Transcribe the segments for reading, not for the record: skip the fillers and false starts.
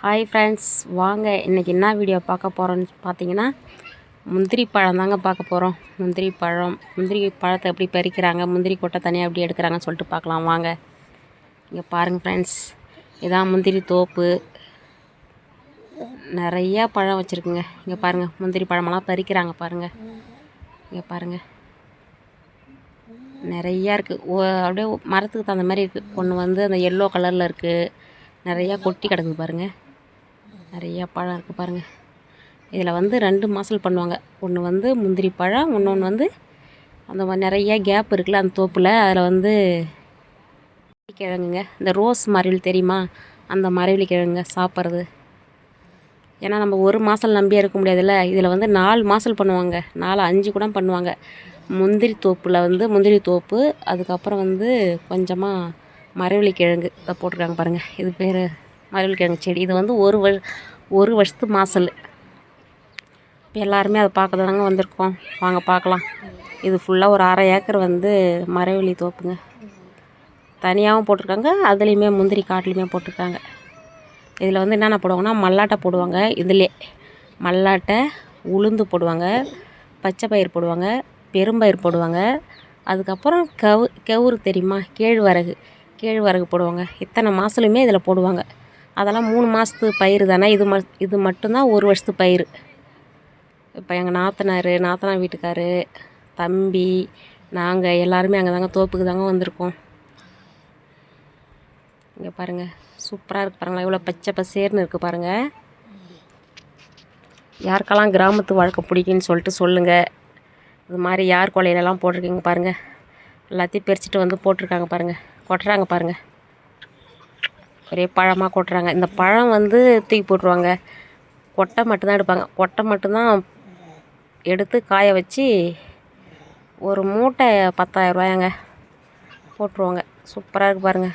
Hi friends, வாங்க இன்றைக்கி என்ன வீடியோ பார்க்க போகிறோன்னு பார்த்தீங்கன்னா, முந்திரி பழம் தாங்க பார்க்க போகிறோம். முந்திரி பழத்தை எப்படி பறிக்கிறாங்க, முந்திரி கொட்டை தனியாக எப்படி எடுக்கிறாங்கன்னு சொல்லிட்டு பார்க்கலாம் வாங்க. இங்கே பாருங்கள் ஃப்ரெண்ட்ஸ், இதான் முந்திரி தோப்பு. நிறையா பழம் வச்சுருக்குங்க. இங்கே பாருங்கள், முந்திரி பழமெல்லாம் பறிக்கிறாங்க பாருங்கள். இங்கே பாருங்கள், நிறையா இருக்குது. அப்படியே மரத்துக்கு தகுந்த மாதிரி இருக்குது. ஒன்று வந்து அந்த எல்லோ கலரில் இருக்குது, நிறையா கொட்டி கிடக்குது பாருங்கள். நிறையா பழம் இருக்குது பாருங்கள். இதில் வந்து 2 மாசல் பண்ணுவாங்க. ஒன்று வந்து முந்திரி பழம், இன்னொன்று வந்து அந்த நிறையா கேப் இருக்குல்ல அந்த தோப்பில், அதில் வந்து கிழங்குங்க. இந்த ரோஸ் மரவள்ளி தெரியுமா, அந்த மரவள்ளி கிழங்குங்க சாப்பிட்றது. ஏன்னா நம்ம ஒரு மாசல் நம்பியே இருக்க முடியாதுல்ல. இதில் வந்து 4 மாசல் பண்ணுவாங்க, 4 5 கூட பண்ணுவாங்க. முந்திரி தோப்பில் வந்து முந்திரி தோப்பு, அதுக்கப்புறம் வந்து கொஞ்சமாக மரவள்ளி கிழங்கு இதை போட்டிருக்காங்க பாருங்கள். இது பேர் மரவள்ளி கிழங்கு செடி. இது வந்து ஒரு வருஷத்து மாசல். இப்போ எல்லாருமே அதை பார்க்க தாங்க வந்திருக்கோம். வாங்க பார்க்கலாம். இது ஃபுல்லாக ஒரு 1/2 ஏக்கர் வந்து மரவள்ளி தோப்புங்க. தனியாகவும் போட்டிருக்காங்க, அதுலேயுமே முந்திரி காட்டுலேயுமே போட்டிருக்காங்க. இதில் வந்து என்னென்ன போடுவாங்கன்னா, மல்லாட்டை போடுவாங்க. இதிலே மல்லாட்டை, உளுந்து போடுவாங்க, பச்சை பயிர் போடுவாங்க, பெரும்பயிர் போடுவாங்க. அதுக்கப்புறம் கவுரு தெரியுமா, கேழ்வரகு போடுவாங்க. இத்தனை மாதத்துலையுமே இதில் போடுவாங்க. அதெல்லாம் 3 மாதத்து பயிர் தானே. இது மட்டும்தான் 1 வருஷத்து பயிர். இப்போ எங்கள் நாத்தனார் வீட்டுக்காரு, தம்பி, நாங்கள் எல்லாருமே அங்கே தாங்க தோப்புக்கு தாங்க வந்திருக்கோம். இங்கே பாருங்கள், சூப்பராக இருக்குது பாருங்களா, இவ்வளோ பச்சை பசேர்னு இருக்குது பாருங்கள். யாருக்கெல்லாம் கிராமத்து வாழ்க்கை பிடிக்குன்னு சொல்லிட்டு சொல்லுங்கள். இது மாதிரி யார் கொலையிலலாம் போட்டிருக்கீங்க பாருங்கள். எல்லாத்தையும் பறிச்சிட்டு வந்து போட்டிருக்காங்க பாருங்கள், கொட்டுறாங்க பாருங்கள். ஒரே பழமாக கொட்டுறாங்க. இந்த பழம் வந்து தூக்கி போட்டுருவாங்க, கொட்டை மட்டும்தான் எடுப்பாங்க. கொட்டை மட்டும்தான் எடுத்து காய வச்சு ஒரு மூட்டை 10,000 ரூபாயாங்க போட்டுருவாங்க. சூப்பராக இருக்குது பாருங்கள்.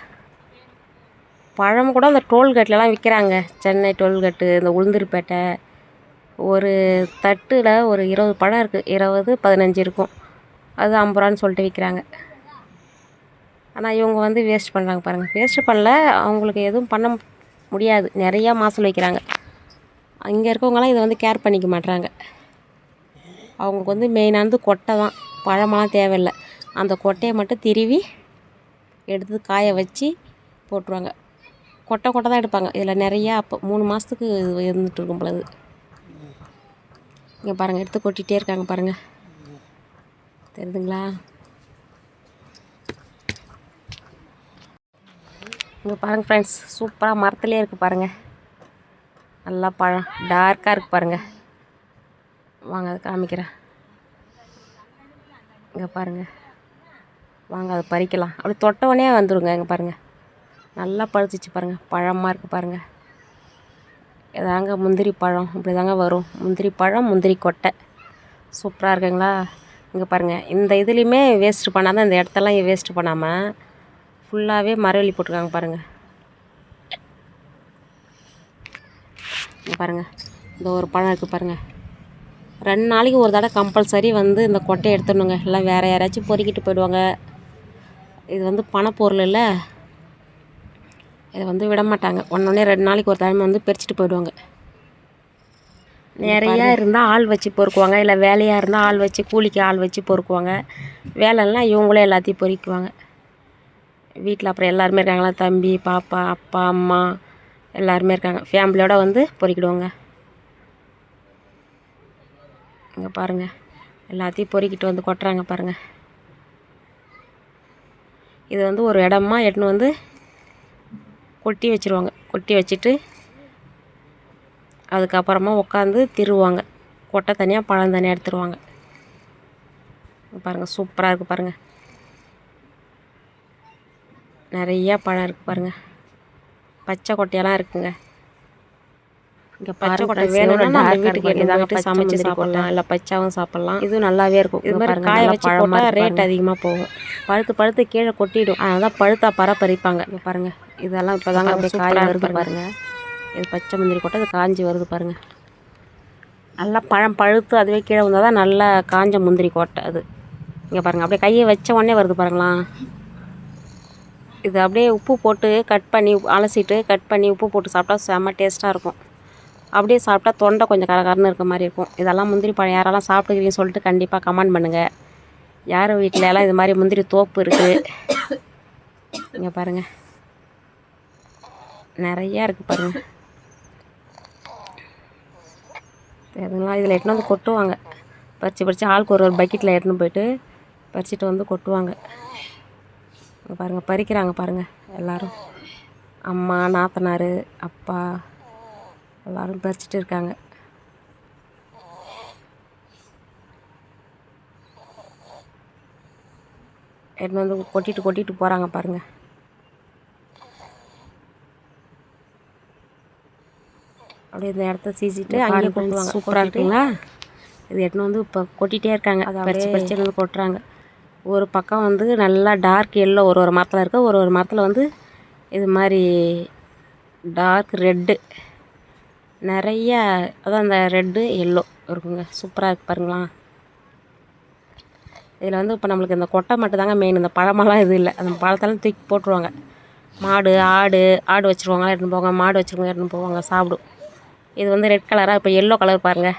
பழம் கூட அந்த டோல்கேட்லலாம் விற்கிறாங்க. சென்னை டோல்கேட்டு, இந்த உளுந்தூர்பேட்டை. ஒரு தட்டில் ஒரு 20 பழம் இருக்குது, 20 15 இருக்கும். அது 50 ரூபான்னு சொல்லிட்டு விற்கிறாங்க. ஆனால் இவங்க வந்து வேஸ்ட் பண்ணுறாங்க பாருங்கள். வேஸ்ட்டு பண்ணல, அவங்களுக்கு எதுவும் பண்ண முடியாது, நிறையா மாசல் வைக்கிறாங்க. அங்கே இருக்கவங்களாம் இதை வந்து கேர் பண்ணிக்க மாட்றாங்க. அவங்களுக்கு வந்து மெயினானது கொட்டை தான், பழமெல்லாம் தேவையில்லை. அந்த கொட்டையை மட்டும் திருவி எடுத்து காய வச்சு போட்டுருவாங்க. கொட்டை தான் எடுப்பாங்க. இதில் நிறையா அப்போ 3 மாதத்துக்கு இருந்துகிட்டு இருக்கும் பொழுது. இங்கே பாருங்கள், எடுத்து கொட்டிகிட்டே இருக்காங்க பாருங்கள், தெரியுதுங்களா? இங்கே பாருங்கள் ஃப்ரெண்ட்ஸ், சூப்பராக மரத்துலேயே இருக்குது பாருங்கள். நல்லா பழம் டார்க்காக இருக்குது பாருங்கள். வாங்க அதை காமிக்கிறேன். இங்கே பாருங்கள், வாங்க அதை பறிக்கலாம். அப்படி தொட்டவொடனே வந்துடுங்க. இங்கே பாருங்கள், நல்லா பழுத்துச்சு பாருங்கள், பழமாக இருக்குது பாருங்கள். இதாங்க முந்திரி பழம், இப்படி தாங்க வரும். முந்திரி பழம், முந்திரி கொட்டை சூப்பராக இருக்குங்களா? இங்கே பாருங்கள், இந்த இதுலேயுமே வேஸ்ட்டு பண்ணாமல், இந்த இடத்தெல்லாம் வேஸ்ட்டு பண்ணாமல் ஃபுல்லாகவே மரவள்ளி போட்டிருக்காங்க பாருங்கள். இங்கே பாருங்கள், இந்த ஒரு பழம் இருக்குது பாருங்கள். 2 நாளைக்கு ஒரு தடவை கம்பல்சரி வந்து இந்த கொட்டையை எடுத்துடணுங்க. எல்லாம் வேறு யாராச்சும் பொறுக்கிட்டு போயிடுவாங்க. இது வந்து பணப்பொருள் இல்லை, இதை வந்து விட மாட்டாங்க. ஒன்றொன்னே 2 நாளைக்கு ஒரு தடவை வந்து பறிச்சுட்டு போயிடுவாங்க. நிறையா இருந்தால் ஆள் வச்சு பொறுக்குவாங்க, இல்லை வேலையாக இருந்தால் ஆள் வச்சு, கூலிக்கு ஆள் வச்சு பொறுக்குவாங்க. வேலைன்னா இவங்களே எல்லாத்தையும் பொறுக்குவாங்க. வீட்டில் அப்புறம் எல்லாருமே இருக்காங்களா, தம்பி, பாப்பா, அப்பா, அம்மா எல்லாருமே இருக்காங்க. ஃபேமிலியோடு வந்து பொறுக்கிடுவோங்க. இங்கே பாருங்கள், எல்லாத்தையும் பொறுக்கிட்டு வந்து கொட்டுறாங்க பாருங்கள். இது வந்து ஒரு இடமா எடுத்துன்னு வந்து கொட்டி வச்சுருவாங்க. கொட்டி வச்சுட்டு அதுக்கப்புறமா உட்காந்து திருவாங்க. கொட்டை தனியாக, பழம் தனியாக எடுத்துருவாங்க. பாருங்கள், சூப்பராக இருக்குது பாருங்கள். நிறையா பழம் இருக்குது பாருங்கள். பச்சை கொட்டையெல்லாம் இருக்குங்க. இங்கே பச்சை கொட்டை வேணும்னா நம்ம வீட்டுக்கு எடுத்து சமைச்சு சாப்பிட்லாம், இல்லை பச்சாவும் சாப்பிட்லாம். இதுவும் நல்லாவே இருக்கும். இது மாதிரி காய வச்சு போட்டால் ரேட் அதிகமாக போகும். பழுத்து கீழே கொட்டிடும். அதனால தான் பழுத்தா பறிப்பாங்க. இங்கே பாருங்கள், இதெல்லாம் இப்போ தாங்க அப்படியே காய வருது பாருங்கள். இது பச்சை முந்திரி கொட்டை, இது காஞ்சி வருது பாருங்கள். நல்லா பழம் பழுத்து அதுவே கீழே வந்தால் தான் நல்லா காஞ்ச முந்திரி கொட்டை அது. இங்கே பாருங்கள், அப்படியே கையை வச்ச உடனே வருது பாருங்களா. இது அப்படியே உப்பு போட்டு கட் பண்ணி அலசிட்டு கட் பண்ணி உப்பு போட்டு சாப்பிட்டா செம்ம டேஸ்ட்டாக இருக்கும். அப்படியே சாப்பிட்டா தொண்டை கொஞ்சம் கரகரன்னு இருக்க மாதிரி இருக்கும். இதெல்லாம் முந்திரி பழம் யாரெல்லாம் சாப்பிட்டுக்கிறீங்கன்னு சொல்லிட்டு கண்டிப்பாக கமெண்ட் பண்ணுங்கள். யார் வீட்டில எல்லாம் இது மாதிரி முந்திரி தோப்பு இருக்குது. இங்கே பாருங்கள், நிறையா இருக்குது பாருங்கள். அதெல்லாம் இதில் எட்டுன்னு வந்து கொட்டுவாங்க. பறித்து ஆளுக்கு ஒரு பக்கெட்டில் எட்டுன்னு போயிட்டு பறிச்சிட்டு வந்து கொட்டுவாங்க. பாருங்கள், பறிக்கிறாங்க பாருங்கள் எல்லோரும். அம்மா, நாத்தனார், அப்பா எல்லோரும் பறிச்சிட்டு இருக்காங்க. எடுத்துன்னு வந்து கொட்டிட்டு போகிறாங்க பாருங்கள். அப்படியே இந்த இடத்த சீச்சிட்டு அங்கேயே கொட்டுவாங்க. சூப்பராக இருக்குங்களா? இது எடுத்துன்னு வந்து இப்போ கொட்டிகிட்டே இருக்காங்க. அதை பறித்து வந்து கொட்டுறாங்க. ஒரு பக்கம் வந்து நல்லா டார்க் எல்லோ ஒரு மரத்தில் இருக்குது. ஒரு மரத்தில் வந்து இது மாதிரி டார்க் ரெட்டு நிறைய, அதான் அந்த ரெட்டு எல்லோ இருக்குங்க. சூப்பராக இருக்குது பாருங்களா. இதில் வந்து இப்போ நம்மளுக்கு இந்த கொட்டை மட்டும் தாங்க மெயின். இந்த பழமெல்லாம் இது இல்லை. அந்த பழத்தெல்லாம் தூக்கி போட்டுருவாங்க. மாடு ஆடு வச்சுருவாங்க, எடுத்துன்னு போவாங்க. மாடு வச்சுருவாங்க, எடுத்துன்னு போவாங்க, சாப்பிடும். இது வந்து ரெட் கலராக இப்போ எல்லோ கலர் பாருங்கள்.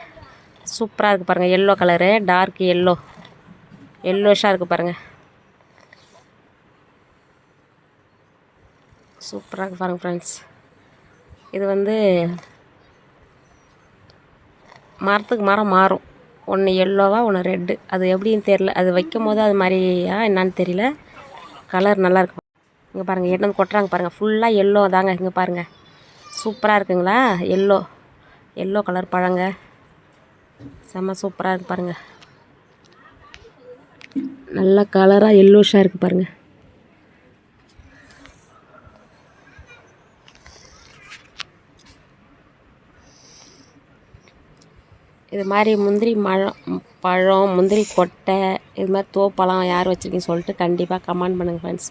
சூப்பராக இருக்குது பாருங்கள். எல்லோ கலரு, டார்க் எல்லோஷாக இருக்குது பாருங்கள். சூப்பராக இருக்குது பாருங்கள் ஃப்ரெண்ட்ஸ். இது வந்து மரத்துக்கு மரம் மாறும். ஒன்று எல்லோவாக, ஒன்று ரெட்டு. அது எப்படின்னு தெரில. அது வைக்கும் போது அது மாதிரியா என்னான்னு தெரியல. கலர் நல்லாயிருக்கு. இங்கே பாருங்கள், எடுத்து கொட்டுறாங்க பாருங்கள். ஃபுல்லாக எல்லோ தாங்க. இங்கே பாருங்கள், சூப்பராக இருக்குங்களா? எல்லோ கலர் பழங்க. செம்ம சூப்பராக இருக்குது பாருங்கள். நல்ல கலராக எல்லோஷாக இருக்குது பாருங்கள். இது மாதிரி முந்திரி பழம், முந்திரி கொட்டை, இது மாதிரி தோப்பெல்லாம் யார் வச்சுருக்கீங்கன்னு சொல்லிட்டு கண்டிப்பாக கமெண்ட் பண்ணுங்கள் ஃப்ரெண்ட்ஸ்.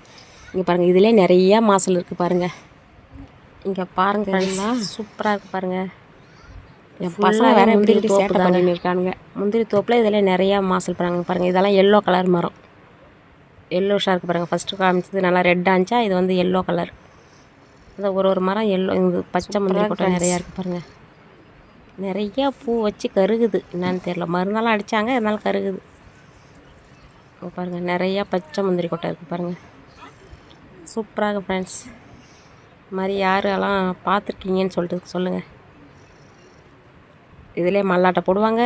இங்கே பாருங்கள், இதிலே நிறையா மாசல் இருக்குது பாருங்கள். இங்கே பாருங்கள் ஃப்ரெண்ட்ஸ், சூப்பராக இருக்குது பாருங்கள். என் பசங்க வேறு முந்திரி தோப்பு பண்ணின்னு இருக்கானுங்க. முந்திரி தோப்பில் இதில் நிறையா மாசல் பாருங்கள். இதெல்லாம் எல்லோ கலர் மரம். எல்லோஷாக இருக்குது பாருங்கள். ஃபஸ்ட்டு காமிச்சது நல்லா ரெட்டாக இருந்துச்சா, இது வந்து எல்லோ கலர். இந்த ஒரு மரம் எல்லோ. இது பச்சை முந்திரி கொட்டை நிறையா இருக்குது பாருங்கள். நிறையா பூ வச்சு கருகுது. என்னன்னு தெரில, மருந்தெல்லாம் அடித்தாங்க, இருந்தாலும் கருகுது. பாருங்கள், நிறையா பச்சை முந்திரி கொட்டை இருக்குது பாருங்கள். சூப்பராக ஃப்ரெண்ட்ஸ். இது மாதிரி யாரெல்லாம் பார்த்துருக்கீங்கன்னு சொல்லிட்டு சொல்லுங்கள். இதிலே மல்லாட்டை போடுவாங்க.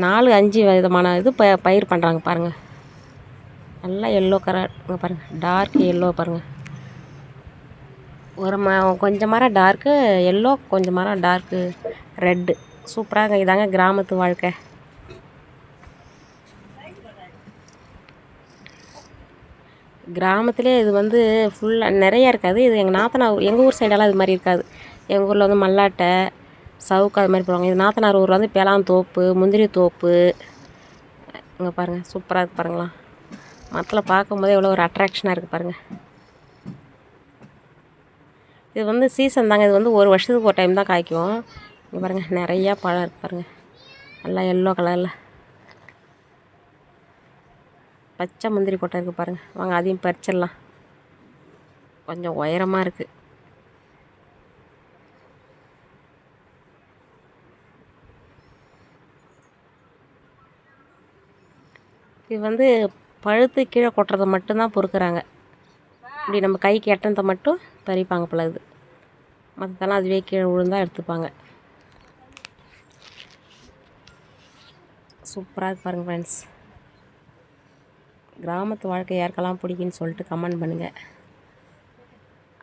4-5 விதமான இது பயிர் பண்ணுறாங்க பாருங்கள். நல்லா எல்லோ கலர். இங்கே பாருங்கள், டார்க் எல்லோ பாருங்கள். கொஞ்சம் மரம் டார்க்கு எல்லோ, கொஞ்சம் மரம் டார்க்கு ரெட்டு. சூப்பராக. இதாங்க கிராமத்து வாழ்க்கை. கிராமத்திலே இது வந்து ஃபுல்லாக நிறையா இருக்காது. இது எங்கள் ஊர் சைடெல்லாம் இது மாதிரி இருக்காது. எங்கள் ஊரில் வந்து மல்லாட்டை, சவுக்கு அது மாதிரி போடுவாங்க. இது நாத்தனார் ஊரில் வந்து பெலாந்தோப்பு, முந்திரி தோப்பு. இங்கே பாருங்கள், சூப்பராக இருக்குது பாருங்களா. மரத்தில் பார்க்கும்போதே எவ்வளோ ஒரு அட்ராக்ஷனாக இருக்குது பாருங்கள். இது வந்து சீசன் தாங்க. இது வந்து ஒரு வருஷத்துக்கு ஒரு டைம் தான் காய்க்கும். இங்கே பாருங்கள், நிறையா பழம் இருக்குது பாருங்கள். நல்லா எல்லோ கலரில் பச்சை முந்திரி கொட்டை இருக்குது பாருங்கள். வாங்க, அதையும் பறிச்சிடலாம். கொஞ்சம் உயரமாக இருக்குது. இது வந்து பழுத்து கீழே கொட்டுறதை மட்டும்தான் பொறுக்கிறாங்க. இப்படி நம்ம கைக்கு எட்டனதை மட்டும் பறிப்பாங்க போல. இது மற்றதெல்லாம் அதுவே கீழே விழுந்தால் எடுத்துப்பாங்க. சூப்பராக இருக்கு பாருங்கள் ஃப்ரெண்ட்ஸ். கிராமத்து வாழ்க்கை யாருக்கெல்லாம் பிடிக்குன்னு சொல்லிட்டு கமெண்ட் பண்ணுங்கள்.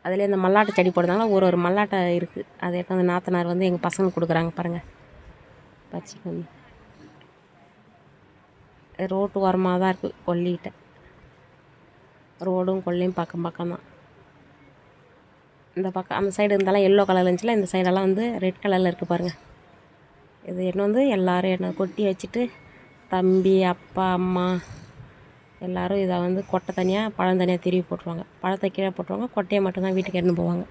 அதில் இந்த மல்லாட்டை செடி போடுறதால ஒரு மல்லாட்டை இருக்குது. அதை எடுத்து அந்த நாத்தனார் வந்து எங்கள் பசங்க கொடுக்குறாங்க பாருங்கள். பறிச்சுட்டு வந்து ரோட்டு ஓரமாக தான் இருக்குது. கொல்லிக்கிட்ட ரோடும் கொல்லையும் பக்கம் தான். இந்த பக்கம் அந்த சைடு இருந்தாலும் எல்லோ கலரில் இருந்துச்சுல, இந்த சைடெல்லாம் வந்து ரெட் கலரில் இருக்குது பாருங்கள். இது என்ன வந்து எல்லோரும் என்ன கொட்டி வச்சுட்டு தம்பி, அப்பா, அம்மா எல்லோரும் இதை வந்து கொட்டை தனியாக பழம் தனியாக திருவி போட்டுருவாங்க. பழத்தை கீழே போட்டுருவாங்க, கொட்டையை மட்டும்தான் வீட்டுக்கு எடுத்துன்னு போவாங்க.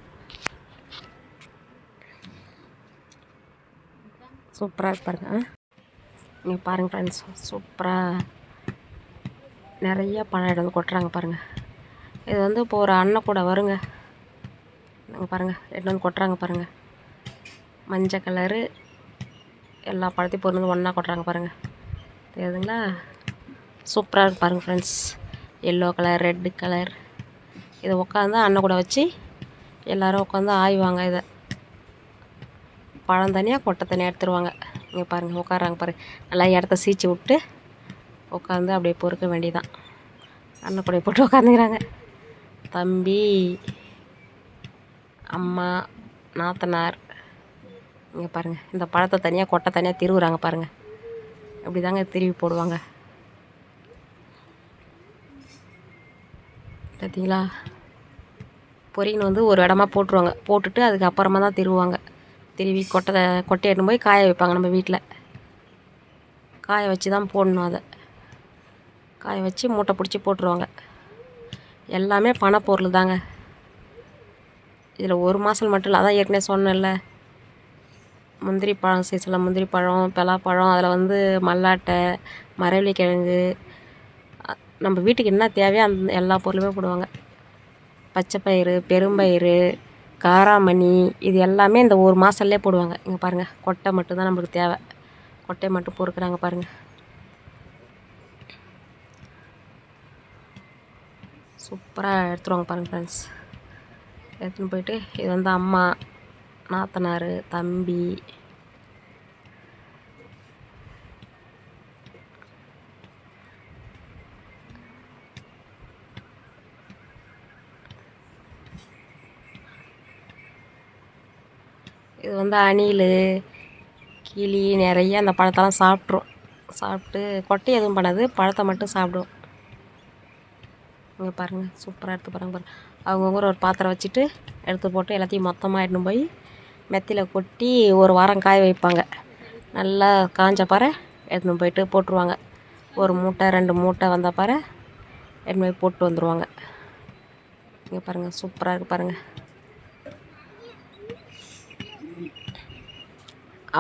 சூப்பராக பாருங்கள். இங்கே பாருங்கள் ஃப்ரெண்ட்ஸ், சூப்பராக நிறைய பழம் எடுத்து கொட்டுறாங்க பாருங்கள். இது வந்து இப்போ ஒரு அண்ணன் கூட வருங்க. நாங்கள் பாருங்கள் எடுத்து வந்து கொட்டுறாங்க பாருங்கள். மஞ்சள் கலரு எல்லா பழத்தையும் பொருள் ஒன்றா கொட்டுறாங்க பாருங்கள். தெரியுதுங்களா? சூப்பராக இருக்கு பாருங்கள் friends. Yellow colour, red colour. இதை உட்காந்து அண்ணன் கூட வச்சு எல்லோரும் உட்காந்து ஆய்வாங்க. இதை பழம் தனியாக கொட்டை தனியாக எடுத்துருவாங்க. இங்கே பாருங்கள் உட்காராங்க பாருங்கள். நல்லா இடத்த சீச்சு விட்டு உட்காந்து அப்படியே பொறுக்க வேண்டியதான். அண்ணன் கூட போட்டு உட்காந்துக்கிறாங்க. தம்பி, அம்மா, நாத்தனார். இங்கே பாருங்கள் இந்த பழத்தை தனியாக கொட்டை தனியாக திருவுறாங்க பாருங்கள். அப்படி தாங்க திருவி போடுவாங்க. பார்த்தீங்களா? பொரின்னு வந்து ஒரு இடமா போட்டுருவாங்க. போட்டுட்டு அதுக்கப்புறமா தான் திருவுவாங்க. திருவி கொட்டை எடுத்துன்னு போய் காய வைப்பாங்க. நம்ம வீட்டில் காய வச்சு தான் போடணும். அதை காய வச்சு மூட்டை பிடிச்சி போட்டுருவாங்க. எல்லாமே பணப்பொருள் தாங்க. இதில் ஒரு மாதம் மட்டும் இல்லை, அதான் ஏற்கனவே சொன்னேன்ல, முந்திரி பழம் சீசனில் முந்திரி பழம், பலாப்பழம், அதில் வந்து மல்லாட்டை, மரவள்ளி கிழங்கு, நம்ம வீட்டுக்கு என்ன தேவையோ அந்த எல்லா பொருளுமே போடுவாங்க. பச்சைப்பயிறு, பெரும்பயிறு, காராமணி, இது எல்லாமே இந்த ஒரு மாதம்லேயே போடுவாங்க. இங்கே பாருங்கள் கொட்டை மட்டும்தான் நம்மளுக்கு தேவை. கொட்டையை மட்டும் பொறுக்குறாங்க பாருங்கள். சூப்பராக எடுத்துருவாங்க பாருங்கள் ஃப்ரெண்ட்ஸ். எடுத்துன்னு போயிட்டு இது வந்து அம்மா, நாத்தனார், தம்பி, இது வந்து அணில், கிளி நிறைய அந்த பழத்தெல்லாம் சாப்பிட்ரும். சாப்பிட்டு கொட்டை எதுவும் பண்ணாது, பழத்தை மட்டும் சாப்பிடும். இங்கே பாருங்கள் சூப்பராக எடுத்து பாருங்கள். அவங்கவுங்க ஒரு பாத்திரம் வச்சுட்டு எடுத்து போட்டு எல்லாத்தையும் மொத்தமாக எடுத்துன்னு போய் மெத்தியில் கொட்டி ஒரு வாரம் காய வைப்பாங்க. நல்லா காஞ்ச பாறை எடுத்துன்னு போயிட்டு போட்டுருவாங்க. ஒரு மூட்டை 2 மூட்டை வந்த பாறை எடுத்துன்னு போய் போட்டு வந்துடுவாங்க. இங்கே பாருங்கள் சூப்பராக இருக்குது பாருங்கள்.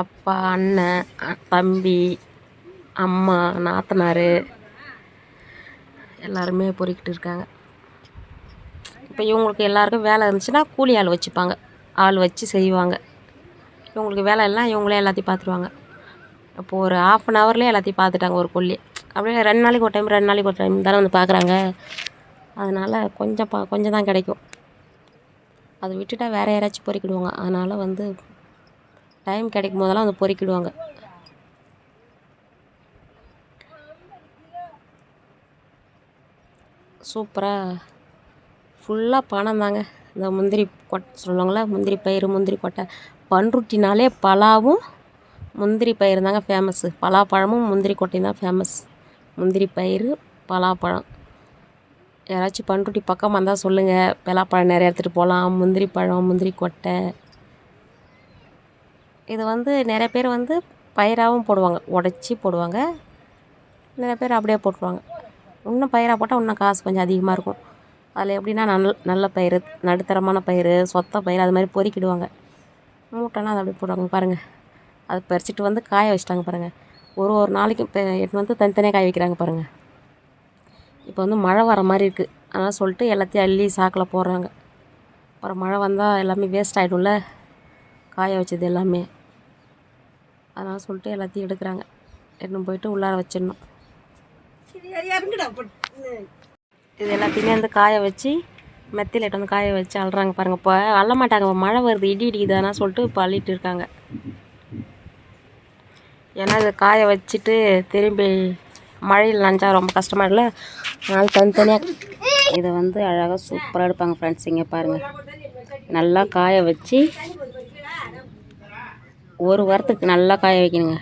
அப்பா, அண்ணன், தம்பி, அம்மா, நாத்தனார் எல்லாருமே பொறுக்கிட்டு இருக்காங்க. இப்போ இவங்களுக்கு எல்லாருக்கும் வேலை இருந்துச்சுன்னா கூலி ஆள் வச்சுப்பாங்க. ஆள் வச்சு செய்வாங்க. இவங்களுக்கு வேலை எல்லாம் இவங்களே எல்லாத்தையும் பார்த்துருவாங்க. இப்போது ஒரு 1/2 ஹவர்லேயே எல்லாத்தையும் பார்த்துட்டாங்க ஒரு கொல்லி. அப்படியே 2 நாளைக்கு ஒரு டைம் 2 நாளைக்கு ஒரு டைம் தானே வந்து பார்க்குறாங்க. அதனால் கொஞ்சம் தான் கிடைக்கும். அதை விட்டுட்டா வேறு யாராச்சும் பொறுக்கிடுவாங்க. அதனால் வந்து டைம் கிடைக்கும் போதெல்லாம் வந்து பொறுக்கிடுவாங்க. சூப்பராக ஃபுல்லாக பணம் தாங்க. இந்த முந்திரி கொட்டை சொல்லுவாங்களா, முந்திரி பயிறு, முந்திரி கொட்டை. பண்ருட்டினாலே பலாவும் முந்திரி பயிறு தாங்க ஃபேமஸ்ஸு. பலாப்பழமும் முந்திரி கொட்டையும் தான் ஃபேமஸ். முந்திரி பயிறு, பலாப்பழம். யாராச்சும் பண்ருட்டி பக்கமாக இருந்தால் சொல்லுங்கள். பலாப்பழம் நிறைய எடுத்துகிட்டு போகலாம். முந்திரி பழம், முந்திரி கொட்டை. இது வந்து நிறைய பேர் வந்து பயிராகவும் போடுவாங்க, உடச்சி போடுவாங்க. நிறைய பேர் அப்படியே போட்டுருவாங்க. இன்னும் பயிராக போட்டால் இன்னும் காசு கொஞ்சம் அதிகமாக இருக்கும். அதில் எப்படின்னா நல்ல பயிர், நடுத்தரமான பயிர், சொத்த பயிர், அது மாதிரி பொறுக்கிடுவாங்க. மூட்டைலாம் அதை அப்படி போடுவாங்க பாருங்கள். அதை பறிச்சிட்டு வந்து காய வச்சிட்டாங்க பாருங்கள். ஒரு நாளைக்கும் எடுத்து வந்து தனித்தனியாக காய வைக்கிறாங்க பாருங்கள். இப்போ வந்து மழை வர மாதிரி இருக்குது. அதனால் சொல்லிட்டு எல்லாத்தையும் அள்ளி சாக்கில் போடுறாங்க. அப்புறம் மழை வந்தால் எல்லாமே வேஸ்ட் ஆகிடும்ல, காய வச்சது எல்லாமே. அதனால் சொல்லிட்டு எல்லாத்தையும் எடுக்கிறாங்க. எடுத்துன்னு போயிட்டு உள்ளார வச்சிடணும். இது எல்லாத்தையுமே வந்து காய வச்சு மெத்தியில் எட்டு வந்து காய வச்சு அள்ளுறாங்க பாருங்கள். இப்போ அள்ள மாட்டாங்க, மழை வருது, இடி இடிக்குதுன்னா சொல்லிட்டு இப்போ அள்ளிட்டு இருக்காங்க. ஏன்னா இதை காய வச்சுட்டு திரும்பி மழையில் நனைஞ்சா ரொம்ப கஷ்டமாக இல்லை. அதனால் தனித்தனியாக இதை வந்து அழகாக சூப்பராக எடுப்பாங்க ஃப்ரெண்ட்ஸ். இங்கே பாருங்கள், நல்லா காய வச்சு ஒரு வாரத்துக்கு நல்லா காய வைக்கணுங்க.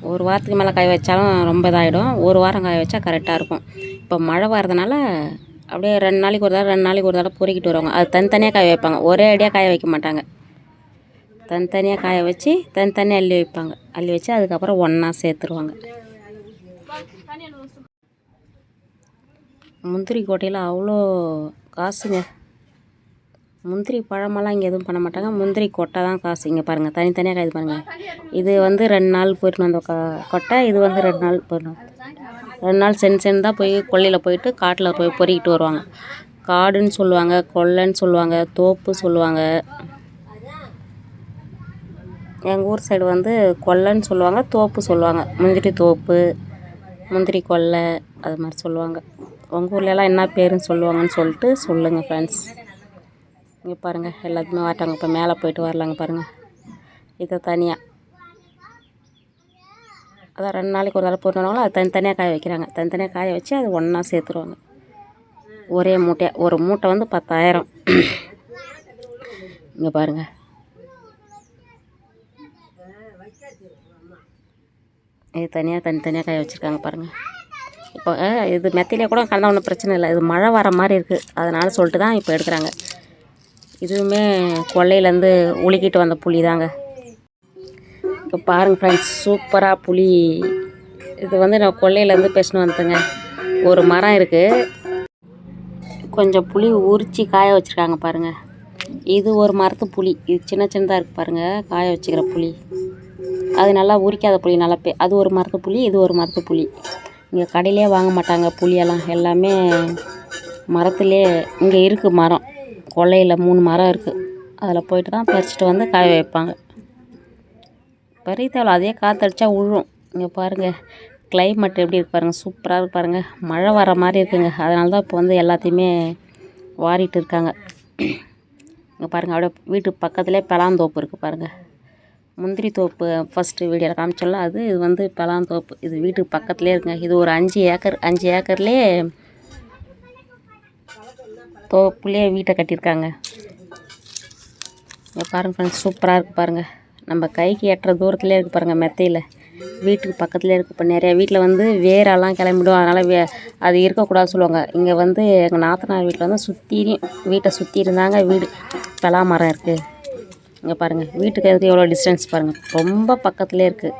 ஒரு வாரத்துக்கு மேலே காய வச்சாலும் ரொம்ப இதாகிடும். ஒரு வாரம் காய வச்சா கரெக்டாக இருக்கும். இப்போ மழை வர்றதுனால அப்படியே 2 நாளைக்கு ஒரு தடவை 2 நாளைக்கு ஒரு தடவை பொறுக்கிட்டு வருவாங்க. அது தனித்தனியாக காய வைப்பாங்க, ஒரே அடியாக காய வைக்க மாட்டாங்க. தனித்தனியாக காய வச்சு தனித்தனியாக அள்ளி வைப்பாங்க. அள்ளி வச்சு அதுக்கப்புறம் ஒன்றா சேர்த்துருவாங்க. முந்திரி கொட்டையில் அவ்வளோ காசுங்க. முந்திரி பழமெல்லாம் இங்கே எதுவும் பண்ண மாட்டாங்க, முந்திரி கொட்டை தான் காசு. இங்கே பாருங்கள் தனித்தனியாக காய்து பாருங்கள். இது வந்து 2 நாள் போயிட்டு வந்த கொட்டை. இது வந்து 2 நாள் போயிடணும். 2 நாள் சென்று தான் போய் கொல்லையில் போயிட்டு காட்டில் போய் பொறுக்கிட்டு வருவாங்க. காடுன்னு சொல்லுவாங்க, கொல்லைன்னு சொல்லுவாங்க, தோப்பு சொல்லுவாங்க. எங்கள் ஊர் சைடு வந்து கொல்லைன்னு சொல்லுவாங்க, தோப்பு சொல்லுவாங்க. முந்திரி தோப்பு, முந்திரி கொல்லை அது மாதிரி சொல்லுவாங்க. உங்கள் ஊர்லலாம் என்ன பேருன்னு சொல்லுவாங்கன்னு சொல்லிட்டு சொல்லுங்கள் ஃப்ரெண்ட்ஸ். இங்கே பாருங்கள், எல்லாத்தையுமே வாட்டாங்க. இப்போ மேலே போயிட்டு வரலாங்க பாருங்கள். இதை தனியாக அதான் 2 நாளைக்கு ஒரு தடவை போட்டுனாலும் அது தனித்தனியாக காய வைக்கிறாங்க. தனித்தனியாக காய வச்சு அது ஒன்றா சேர்த்துருவாங்க. ஒரே மூட்டையாக ஒரு மூட்டை வந்து 10,000. இங்கே பாருங்கள், இது தனித்தனியாக காய வச்சுருக்காங்க பாருங்கள். இப்போ இது மெத்தையிலே கூட கலந்தால் ஒன்றும் பிரச்சனை இல்லை. இது மழை வர மாதிரி இருக்குது, அதனால் சொல்லிட்டு தான் இப்போ எடுக்கிறாங்க. இதுவுமே கொல்லையிலேருந்து உலுக்கிட்டு வந்த புளி தாங்க. இப்போ பாருங்கள் ஃப்ரெண்ட்ஸ், சூப்பராக புளி. இது வந்து நான் கொல்லையிலேருந்து பேசின்னு வந்துட்டேங்க. ஒரு மரம் இருக்குது, கொஞ்சம் புளி உரித்து காய வச்சுருக்காங்க பாருங்கள். இது ஒரு மரத்து புளி, இது சின்னதாக இருக்குது பாருங்கள். காய வச்சுக்கிற புளி அது நல்லா உரிக்காத புளி, நல்லா அது ஒரு மரத்து புளி, இது ஒரு மரத்து புளி. இங்கே கடையிலே வாங்க மாட்டாங்க புளியெல்லாம், எல்லாமே மரத்துலே. இங்கே இருக்குது மரம், கொல்லையில் 3 மரம் இருக்குது. அதில் போயிட்டு தான் பறிச்சிட்டு வந்து காய வைப்பாங்க. பறி தேவை அதே காற்றடிச்சா விழும். இங்கே பாருங்கள், கிளைமேட் எப்படி இருக்கு பாருங்கள், சூப்பராக இருக்கு பாருங்கள். மழை வர மாதிரி இருக்குங்க, அதனால தான் இப்போ வந்து எல்லாத்தையுமே வாரிட்டு இருக்காங்க. இங்கே பாருங்கள், அப்படியே வீட்டு பக்கத்துலேயே பலாந்தோப்பு இருக்குது பாருங்கள். முந்திரி தோப்பு ஃபஸ்ட்டு வீடியோவில் காமிச்சோம்ல, இது வந்து பலாந்தோப்பு. இது வீட்டுக்கு பக்கத்துலேயே இருக்குங்க. இது ஒரு 5 ஏக்கர், 5 ஏக்கர்லேயே தோப்புலேயே வீட்டை கட்டியிருக்காங்க. இங்கே பாருங்கள் ஃப்ரெண்ட்ஸ், சூப்பராக இருக்குது பாருங்கள். நம்ம கைக்கு எட்டுற தூரத்துலேயே இருக்குது பாருங்கள், மெத்தையில் வீட்டுக்கு பக்கத்துலேயே இருக்குது. இப்போ நிறைய வீட்டில் வந்து வேரெல்லாம் கிளம்பிடும், அதனால் அது இருக்கக்கூடாது சொல்லுவாங்க. இங்கே வந்து எங்கள் நாத்தனார் வீட்டில் வந்து வீட்டை சுற்றி இருந்தாங்க வீடு பலா மரம் இருக்குது. இங்கே பாருங்கள், வீட்டுக்கு அதுக்கு எவ்வளோ டிஸ்டன்ஸ் பாருங்கள், ரொம்ப பக்கத்துலேயே இருக்குது.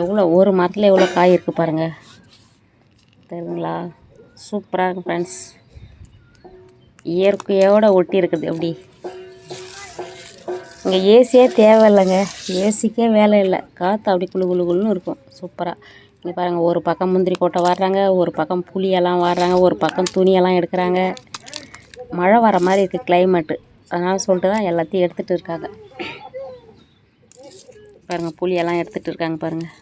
எவ்வளோ ஒரு மரத்தில் எவ்வளோ காய் இருக்குது பாருங்கள், தெரியுதுங்களா? சூப்பராக இருக்குது ஃப்ரெண்ட்ஸ். இயற்கையோடு ஒட்டி இருக்குது. எப்படி இங்கே ஏசியே தேவையில்லைங்க, ஏசிக்கே வேலை இல்லை. காற்று அப்படி குளுன்னு இருக்கும் சூப்பராக. இங்கே பாருங்கள், ஒரு பக்கம் முந்திரி கொட்டை வாடுறாங்க, ஒரு பக்கம் புளியெல்லாம் வாடுறாங்க, ஒரு பக்கம் துணியெல்லாம் எடுக்கிறாங்க. மழை வர மாதிரி இருக்குது கிளைமேட்டு, அதனால் சொல்லிட்டு தான் எல்லாத்தையும் எடுத்துகிட்டு இருக்காங்க. பாருங்கள், புளியெல்லாம் எடுத்துகிட்டு இருக்காங்க பாருங்கள்.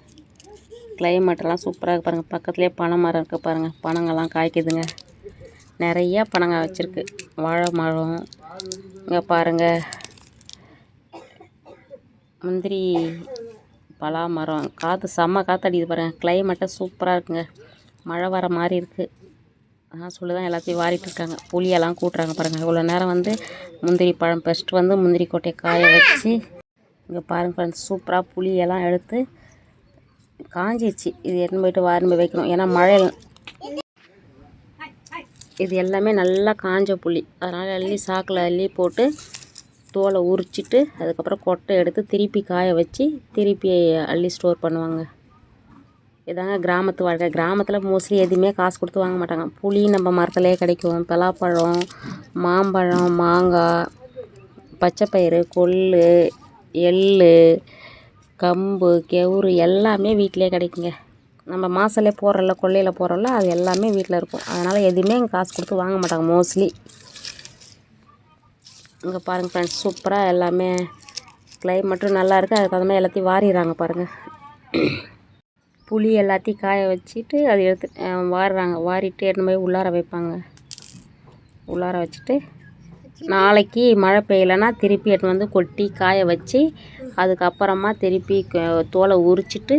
கிளைமேட்டெல்லாம் சூப்பராக இருக்குது பாருங்கள். பக்கத்துலேயே பனை மரம் இருக்குது பாருங்கள், பனங்கள்லாம் காய்க்குதுங்க. நிறையா பனங்காய் வச்சுருக்கு. வாழை மரம் இங்கே பாருங்கள், முந்திரி பலா மரம். காற்று செம்ம காற்றடிக்குது பாருங்கள். கிளைமேட்டை சூப்பராக இருக்குங்க, மழை வர மாதிரி இருக்குது. அதனால் சொல்லி தான் எல்லாத்தையும் வாரிட்டு இருக்காங்க. புளியெல்லாம் கூட்டுறாங்க பாருங்கள். இவ்வளோ நேரம் வந்து முந்திரி பழம் ஃபஸ்ட்டு வந்து முந்திரி கொட்டையை காய வச்சு, இங்கே பாருங்கள் ஃப்ரெண்ட்ஸ், சூப்பராக புளியெல்லாம் எடுத்து காஞ்சிச்சு. இது எடுத்துன்னு போயிட்டு வாரின்னு வைக்கணும், ஏன்னா மழையில் இது எல்லாமே நல்லா காஞ்ச புளி. அதனால் அள்ளி சாக்கில் அள்ளி போட்டு தோலை உரிச்சிட்டு அதுக்கப்புறம் கொட்டை எடுத்து திருப்பி காய வச்சு திருப்பி அள்ளி ஸ்டோர் பண்ணுவாங்க. இதாங்க கிராமத்து வாழ்க்கை. கிராமத்தில் மோஸ்ட்லி எதுவுமே காசு கொடுத்து வாங்க மாட்டாங்க. புளி நம்ம மரத்துலேயே கிடைக்கும். பலாப்பழம், மாம்பழம், மாங்காய், பச்சைப்பயிறு, கொள்ளு, எள், கம்பு, கெவுரு எல்லாமே வீட்டிலே கிடைக்குங்க. நம்ம மாசிலே போடுறோம்ல, கொல்லையில் போடுறோம்ல, அது எல்லாமே வீட்டில் இருக்கும். அதனால் எதுவுமே இங்கே காசு கொடுத்து வாங்க மாட்டாங்க மோஸ்ட்லி. இங்கே பாருங்கள் ஃப்ரெண்ட்ஸ், சூப்பராக எல்லாமே கிளைமேட்டும் நல்லா இருக்குது. அதுக்கு தகுந்த மாதிரி எல்லாத்தையும் வாரிடுறாங்க பாருங்கள். புளி எல்லாத்தையும் காய வச்சுட்டு அதை எடுத்து வாடுறாங்க. வாரிட்டு எடுத்துன்னு போய் உள்ளார வைப்பாங்க. உள்ளார வச்சுட்டு நாளைக்கு மழை பெய்யலைன்னா திருப்பி எடுத்துன்னு வந்து கொட்டி காய வச்சு அதுக்கப்புறமா திருப்பி தோலை உரிச்சிட்டு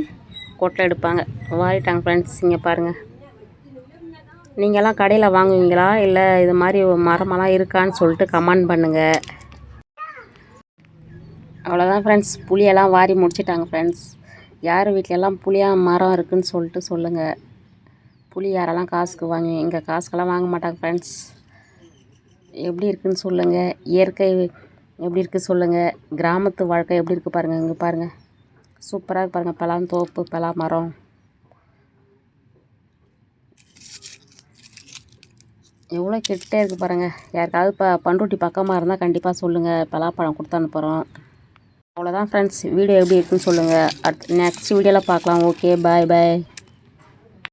கொட்டை எடுப்பாங்க. வாரிட்டாங்க ஃப்ரெண்ட்ஸ். இங்கே பாருங்கள், நீங்கள்லாம் கடையில் வாங்குவீங்களா, இல்லை இது மாதிரி மரமெல்லாம் இருக்கான்னு சொல்லிட்டு கமெண்ட் பண்ணுங்கள். அவ்வளோதான் ஃப்ரெண்ட்ஸ், புளியெல்லாம் வாரி முடிச்சிட்டாங்க ஃப்ரெண்ட்ஸ். யார் வீட்டிலெல்லாம் புளியாக மரம் இருக்குதுன்னு சொல்லிட்டு சொல்லுங்கள். புளி யாரெல்லாம் காசுக்கு வாங்குவீங்க? இங்கே காசுக்கெல்லாம் வாங்க மாட்டாங்க ஃப்ரெண்ட்ஸ். எப்படி இருக்குதுன்னு சொல்லுங்கள். இயற்கை எப்படி இருக்குது சொல்லுங்கள். கிராமத்து வாழ்க்கை எப்படி இருக்குது பாருங்கள். இங்கே பாருங்கள், சூப்பராக இருக்குது பாருங்கள். பலாந்தோப்பு, பலா மரம் எவ்வளோ கிட்டே இருக்குது பாருங்கள். யாருக்காவது பண்ருட்டி பக்கமாக இருந்தால் கண்டிப்பாக சொல்லுங்கள், பலாப்பழம் கொடுத்து அனுப்புகிறோம். அவ்வளோதான் ஃப்ரெண்ட்ஸ், வீடியோ எப்படி இருக்குன்னு சொல்லுங்கள். நெக்ஸ்ட் வீடியோவில் பார்க்கலாம். ஓகே, பாய் பாய்.